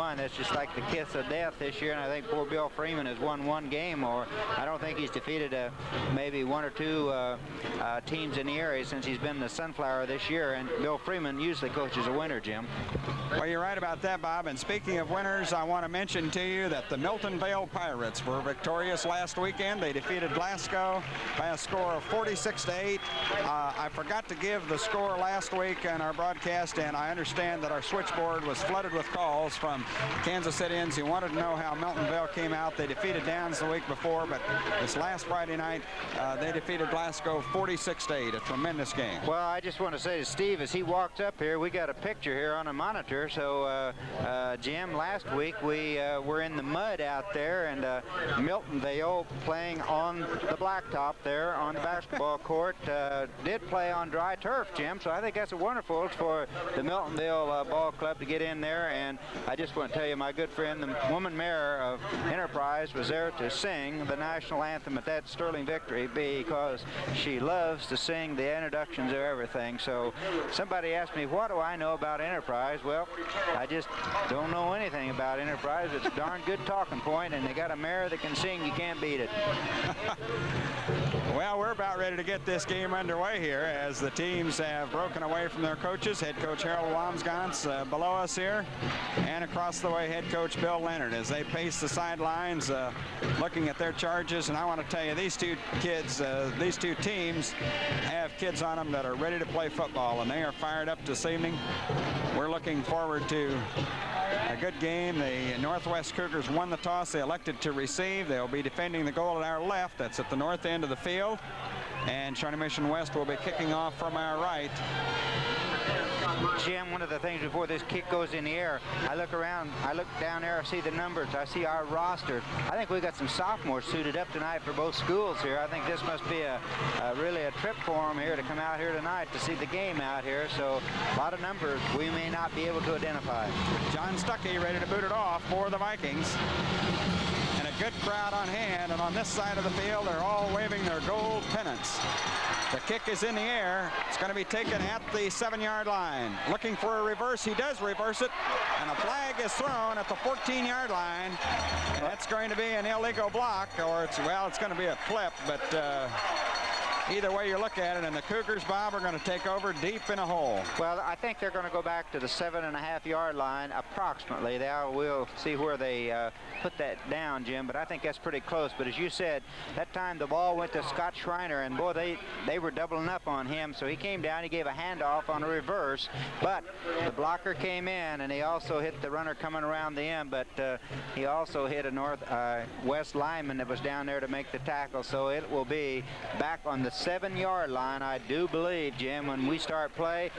1. That's just like the kiss of death this year, and I think poor Bill Freeman has won 1 game, or I don't think he's defeated maybe 1 or 2 teams in the area since he's been the Sunflower this year, and Bill Freeman usually coaches a winner, Jim. Well, you're right about that, Bob. And speaking of winners, I want to mention to you that the Milton Vale Pirates were victorious last weekend. They defeated Glasgow by a score of 46-8. I forgot to give the score last week on our broadcast, and I understand that our switchboard was flooded with calls from Kansas Cityans who wanted to know how Milton Vale came out. They defeated Downs the week before, but this last Friday night, they defeated Glasgow 46-8, a tremendous game. Well, I just want to say to Steve, as he walks up here, we got a picture here on a monitor. So, Jim, last week we were in the mud out there, and Milton Vale playing on the blacktop there on the basketball court did play on dry turf, Jim. So I think that's wonderful for the Milton Vale Ball Club to get in there. And I just want to tell you, my good friend, the woman mayor of Enterprise, was there to sing the national anthem at that sterling victory because she loves to sing the introductions of everything. So somebody asked me, what do I know about Enterprise? Well, I just don't know anything about Enterprise. It's a darn good talking point, and they got a mayor that can sing. You can't beat it. Well, we're about ready to get this game underway here as the teams have broken away from their coaches. Head coach Harold Wamsgans below us here, and across the way head coach Bill Leonard as they pace the sidelines looking at their charges. And I want to tell you, these two kids, these two teams have kids on them that are ready to play football, and they are fired up this evening. We're looking forward to a good game. The Northwest Cougars won the toss. They elected to receive. They'll be defending the goal at our left. That's at the north end of the field. And Shawnee Mission West will be kicking off from our right. Jim, one of the things before this kick goes in the air, I look around, I look down there, I see the numbers, I see our roster. I think we got some sophomores suited up tonight for both schools here. I think this must be really a trip for them here to come out here tonight to see the game out here. So a lot of numbers we may not be able to identify. John Stuckey ready to boot it off for the Vikings. And a good crowd on hand, and on this side of the field they're all waving their gold pennants. The kick is in the air. It's going to be taken at the 7-yard line. Looking for a reverse. He does reverse it, and a flag is thrown at the 14-yard line. And that's going to be an illegal block, or it's going to be a clip, but either way you look at it, and the Cougars, Bob, are going to take over deep in a hole. Well, I think they're going to go back to the 7.5-yard line approximately. We'll see where they put that down, Jim, but I think that's pretty close. But as you said, that time the ball went to Scott Schreiner, and boy, they were doubling up on him. So he came down, he gave a handoff on a reverse, but the blocker came in, and he also hit the runner coming around the end, but he also hit a northwest lineman that was down there to make the tackle. So it will be back on the 7-yard line, I do believe, Jim, when we start play.